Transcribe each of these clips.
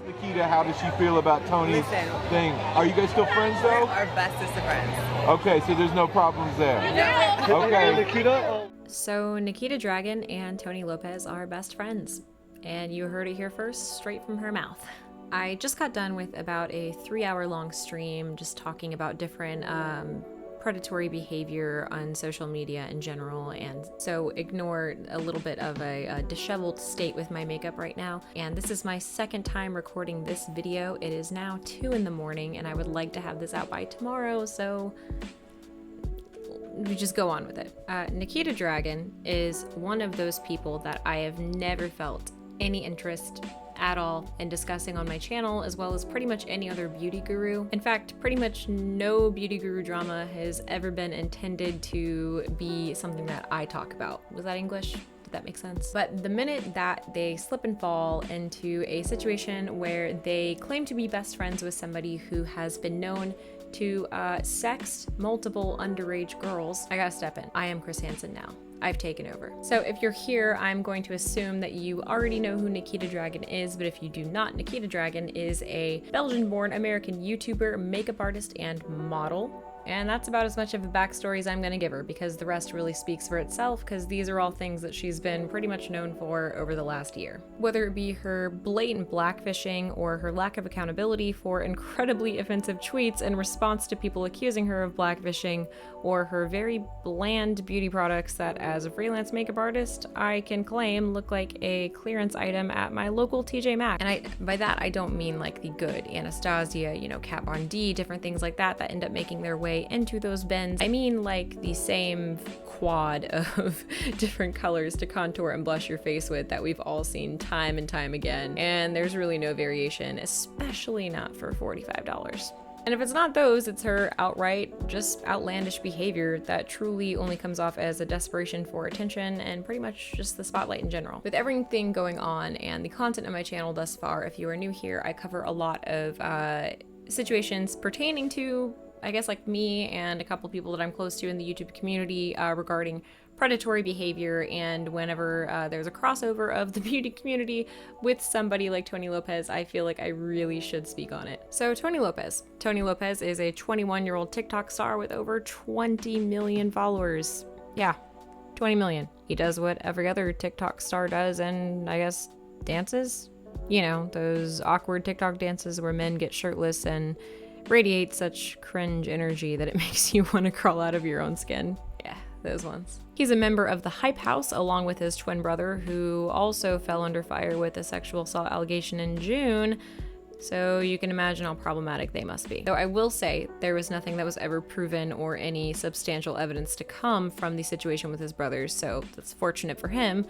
Nikita, how does she feel about Tony's thing? Are you guys still friends though? We're our bestest of friends. Okay, so there's no problems there. Okay. Nikita. So Nikita Dragun and Tony Lopez are best friends, and you heard it here first, straight from her mouth. I just got done with about a 3-hour-long stream just talking about different predatory behavior on social media in general, and so ignore a little bit of a disheveled state with my makeup right now. And this is my second time recording this video. It is now 2 in the morning and I would like to have this out by tomorrow, so we just go on with it. Nikita Dragun is one of those people that I have never felt any interest at all in discussing on my channel, as well as pretty much any other beauty guru. In fact, pretty much no beauty guru drama has ever been intended to be something that I talk about. Was that English? Did that make sense? But the minute that they slip and fall into a situation where they claim to be best friends with somebody who has been known to sex multiple underage girls, I gotta step in. I am Chris Hansen now. I've taken over. So if you're here, I'm going to assume that you already know who Nikita Dragun is, but if you do not, Nikita Dragun is a Belgian-born American YouTuber, makeup artist, and model. And that's about as much of a backstory as I'm gonna give her, because the rest really speaks for itself, because these are all things that she's been pretty much known for over the last year. Whether it be her blatant blackfishing or her lack of accountability for incredibly offensive tweets in response to people accusing her of blackfishing, or her very bland beauty products that, as a freelance makeup artist, I can claim look like a clearance item at my local TJ Maxx. And by that, I don't mean like the good Anastasia, you know, Kat Von D, different things like that that end up making their way into those bins. I mean like the same quad of different colors to contour and blush your face with that we've all seen time and time again. And there's really no variation, especially not for $45. And if it's not those, it's her outright, just outlandish behavior that truly only comes off as a desperation for attention and pretty much just the spotlight in general. With everything going on and the content on my channel thus far, if you are new here, I cover a lot of situations pertaining to, I guess, like me and a couple people that I'm close to in the YouTube community regarding predatory behavior, and whenever there's a crossover of the beauty community with somebody like Tony Lopez, I feel like I really should speak on it. So Tony Lopez. Tony Lopez is a 21-year-old TikTok star with over 20 million followers. Yeah, 20 million. He does what every other TikTok star does, and I guess dances? You know, those awkward TikTok dances where men get shirtless and radiate such cringe energy that it makes you want to crawl out of your own skin. Yeah, those ones. He's a member of the Hype House along with his twin brother, who also fell under fire with a sexual assault allegation in June. So you can imagine how problematic they must be. Though I will say there was nothing that was ever proven or any substantial evidence to come from the situation with his brothers, so that's fortunate for him.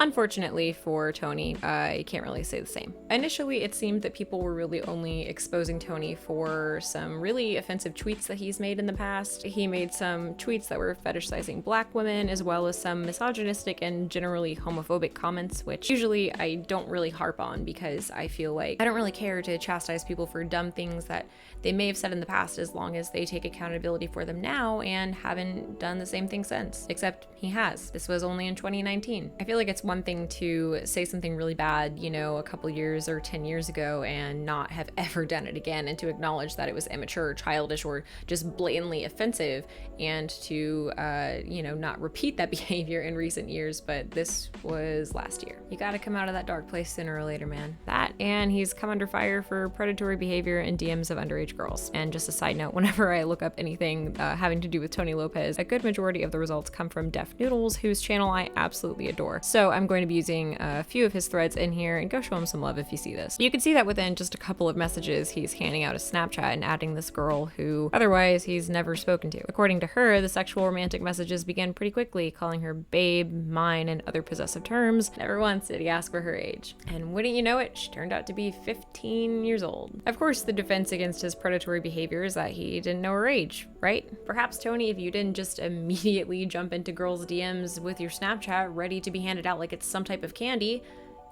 Unfortunately for Tony, I can't really say the same. Initially, it seemed that people were really only exposing Tony for some really offensive tweets that he's made in the past. He made some tweets that were fetishizing black women, as well as some misogynistic and generally homophobic comments, which usually I don't really harp on because I feel like I don't really care to chastise people for dumb things that they may have said in the past, as long as they take accountability for them now and haven't done the same thing since. Except he has. This was only in 2019. I feel like it's one thing to say something really bad, you know, a couple years or 10 years ago and not have ever done it again, and to acknowledge that it was immature, childish, or just blatantly offensive, and to, you know, not repeat that behavior in recent years, but this was last year. You gotta come out of that dark place sooner or later, man. That, and he's come under fire for predatory behavior in DMs of underage girls. And just a side note, whenever I look up anything having to do with Tony Lopez, a good majority of the results come from DEFNOODLES, whose channel I absolutely adore. So I'm going to be using a few of his threads in here, and go show him some love if you see this. You can see that within just a couple of messages, he's handing out a Snapchat and adding this girl who otherwise he's never spoken to. According to her, the sexual romantic messages began pretty quickly, calling her babe, mine, and other possessive terms. Never once did he ask for her age. And wouldn't you know it, she turned out to be 15 years old. Of course, the defense against his predatory behavior is that he didn't know her age, right? Perhaps, Tony, if you didn't just immediately jump into girls' DMs with your Snapchat ready to be handed out like it's some type of candy,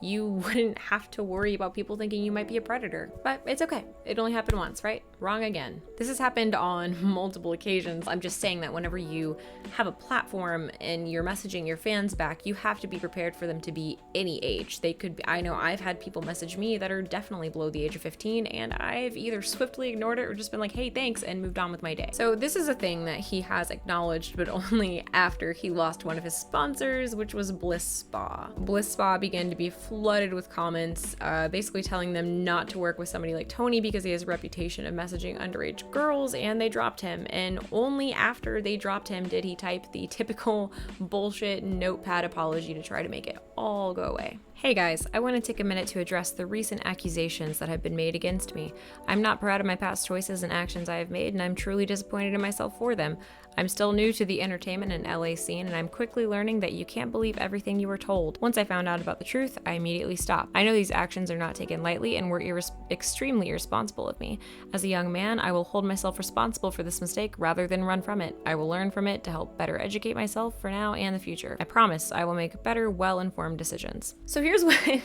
You wouldn't have to worry about people thinking you might be a predator. But it's okay. It only happened once, right? Wrong again. This has happened on multiple occasions. I'm just saying that whenever you have a platform and you're messaging your fans back, you have to be prepared for them to be any age. They could be, I know I've had people message me that are definitely below the age of 15, and I've either swiftly ignored it or just been like, hey, thanks, and moved on with my day. So this is a thing that he has acknowledged, but only after he lost one of his sponsors, which was Bliss Spa. Bliss Spa began to be flooded with comments, basically telling them not to work with somebody like Tony because he has a reputation of messaging underage girls, and they dropped him. And only after they dropped him did he type the typical bullshit notepad apology to try to make it all go away. Hey guys, I want to take a minute to address the recent accusations that have been made against me. I'm not proud of my past choices and actions I have made, and I'm truly disappointed in myself for them. I'm still new to the entertainment and LA scene, and I'm quickly learning that you can't believe everything you were told. Once I found out about the truth, I immediately stopped. I know these actions are not taken lightly and were extremely irresponsible of me. As a young man, I will hold myself responsible for this mistake rather than run from it. I will learn from it to help better educate myself for now and the future. I promise I will make better, well-informed decisions. So here's what...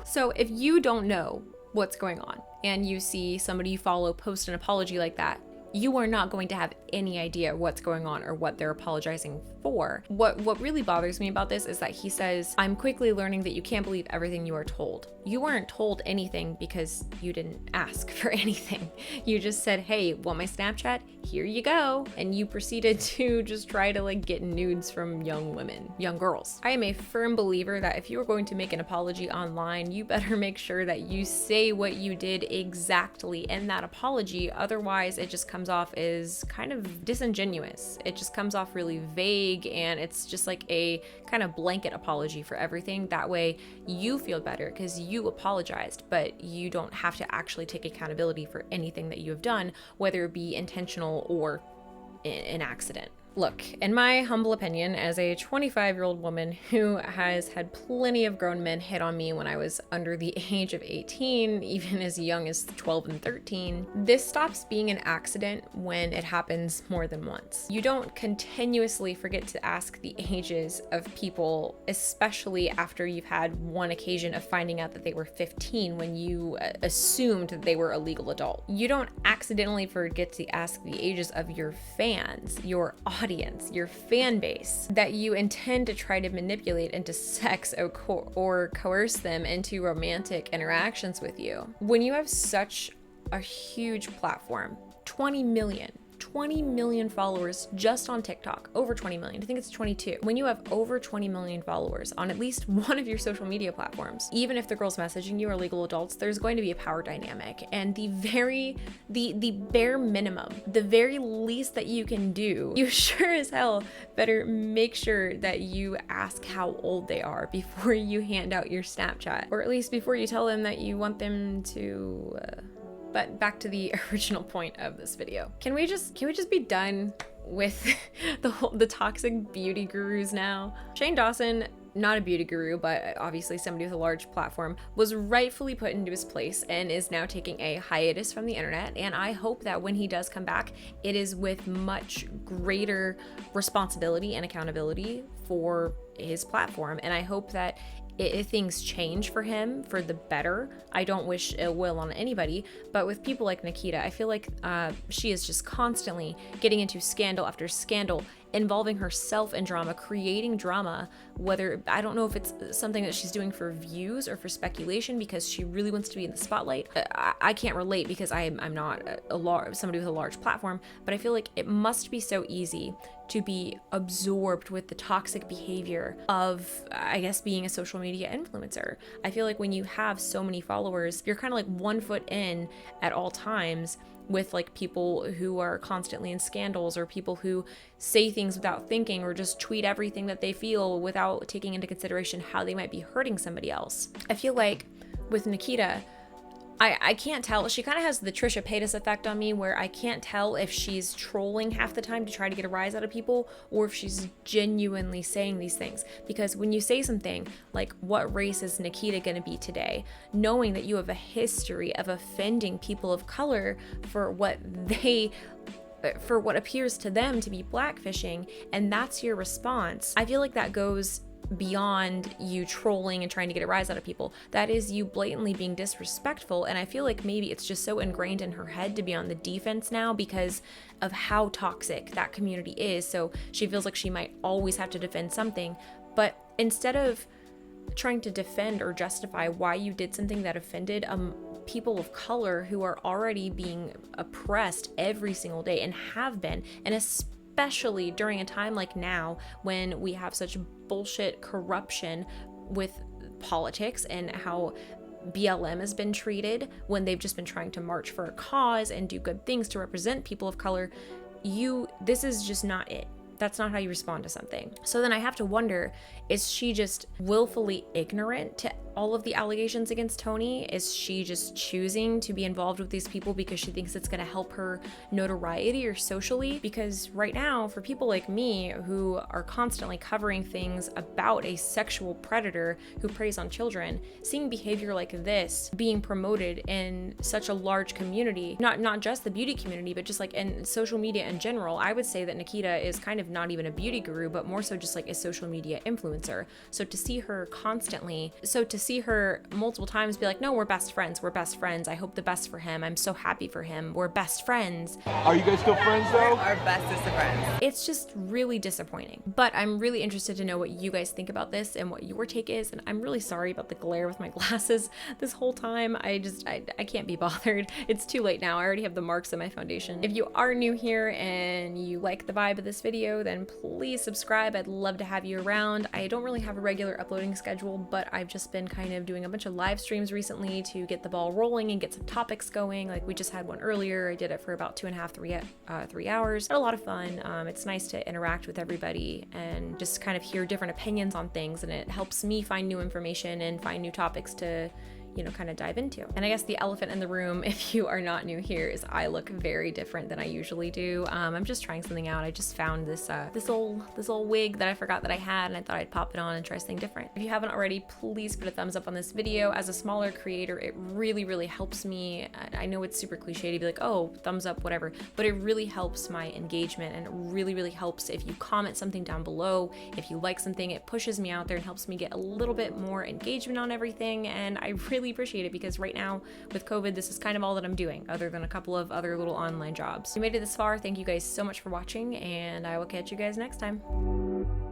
So if you don't know what's going on and you see somebody you follow post an apology like that, you are not going to have any idea what's going on or what they're apologizing for. What really bothers me about this is that he says, I'm quickly learning that you can't believe everything you are told. You weren't told anything because you didn't ask for anything. You just said, hey, want my Snapchat? Here you go. And you proceeded to just try to like get nudes from young women, young girls. I am a firm believer that if you are going to make an apology online, you better make sure that you say what you did exactly in that apology. Otherwise, it just comes off as kind of disingenuous. It just comes off really vague, and it's just like a kind of blanket apology for everything. That way you feel better because you apologized, but you don't have to actually take accountability for anything that you have done, whether it be intentional or an accident. Look, in my humble opinion, as a 25-year-old woman who has had plenty of grown men hit on me when I was under the age of 18, even as young as 12 and 13, this stops being an accident when it happens more than once. You don't continuously forget to ask the ages of people, especially after you've had one occasion of finding out that they were 15 when you assumed that they were a legal adult. You don't accidentally forget to ask the ages of your fans, your audience, your fan base that you intend to try to manipulate into sex or coerce them into romantic interactions with you. When you have such a huge platform, 20 million followers just on TikTok, over 20 million, I think it's 22. When you have over 20 million followers on at least one of your social media platforms, even if the girls messaging you are legal adults, there's going to be a power dynamic. And the bare minimum, the very least that you can do, you sure as hell better make sure that you ask how old they are before you hand out your Snapchat, or at least before you tell them that you want them to... But back to the original point of this video. Can we just be done with the toxic beauty gurus now? Shane Dawson, not a beauty guru, but obviously somebody with a large platform, was rightfully put into his place and is now taking a hiatus from the internet. And I hope that when he does come back, it is with much greater responsibility and accountability for his platform. And I hope that if things change for him for the better. I don't wish ill will on anybody, but with people like Nikita, I feel like she is just constantly getting into scandal after scandal, involving herself in drama, creating drama, whether, I don't know if it's something that she's doing for views or for speculation because she really wants to be in the spotlight. I can't relate because I'm not somebody with a large platform, but I feel like it must be so easy to be absorbed with the toxic behavior of, I guess, being a social media influencer. I feel like when you have so many followers, you're kind of like 1 foot in at all times with like people who are constantly in scandals, or people who say things without thinking, or just tweet everything that they feel without taking into consideration how they might be hurting somebody else. I feel like with Nikita, I can't tell. She kind of has the Trisha Paytas effect on me, where I can't tell if she's trolling half the time to try to get a rise out of people, or if she's genuinely saying these things. Because when you say something like, what race is Nikita gonna be today, knowing that you have a history of offending people of color for what appears to them to be blackfishing, and that's your response, I feel like that goes beyond you trolling and trying to get a rise out of people. That is you blatantly being disrespectful, and I feel like maybe it's just so ingrained in her head to be on the defense now because of how toxic that community is. So she feels like she might always have to defend something, but instead of trying to defend or justify why you did something that offended people of color who are already being oppressed every single day and have been, and especially during a time like now when we have such bullshit corruption with politics and how BLM has been treated when they've just been trying to march for a cause and do good things to represent people of color. This is just not it. That's not how you respond to something. So then I have to wonder, is she just willfully ignorant to all of the allegations against Tony? Is she just choosing to be involved with these people because she thinks it's gonna help her notoriety or socially? Because right now, for people like me who are constantly covering things about a sexual predator who preys on children, seeing behavior like this being promoted in such a large community, not just the beauty community, but just like in social media in general, I would say that Nikita is kind of not even a beauty guru, but more so just like a social media influencer. So to see her multiple times be like, no, we're best friends, I hope the best for him, I'm so happy for him, we're best friends. Are you guys still friends though? We're our bestest of friends. It's just really disappointing. But I'm really interested to know what you guys think about this and what your take is, and I'm really sorry about the glare with my glasses this whole time. I can't be bothered. It's too late now. I already have the marks in my foundation. If you are new here and you like the vibe of this video, then please subscribe. I'd love to have you around. I don't really have a regular uploading schedule, but I've just been kind of doing a bunch of live streams recently to get the ball rolling and get some topics going. Like we just had one earlier. I did it for about 2.5, 3 hours. Had a lot of fun. It's nice to interact with everybody and just kind of hear different opinions on things, and it helps me find new information and find new topics to kind of dive into. And I guess the elephant in the room, if you are not new here, is I look very different than I usually do. I'm just trying something out. I just found this old wig that I forgot that I had, and I thought I'd pop it on and try something different. If you haven't already, please put a thumbs up on this video. As a smaller creator, it really, really helps me. I know it's super cliche to be like, oh, thumbs up, whatever, but it really helps my engagement, and it really, really helps if you comment something down below. If you like something, it pushes me out there and helps me get a little bit more engagement on everything, and I really appreciate it because right now with COVID, this is kind of all that I'm doing other than a couple of other little online jobs. If you made it this far, thank you guys so much for watching, and I will catch you guys next time.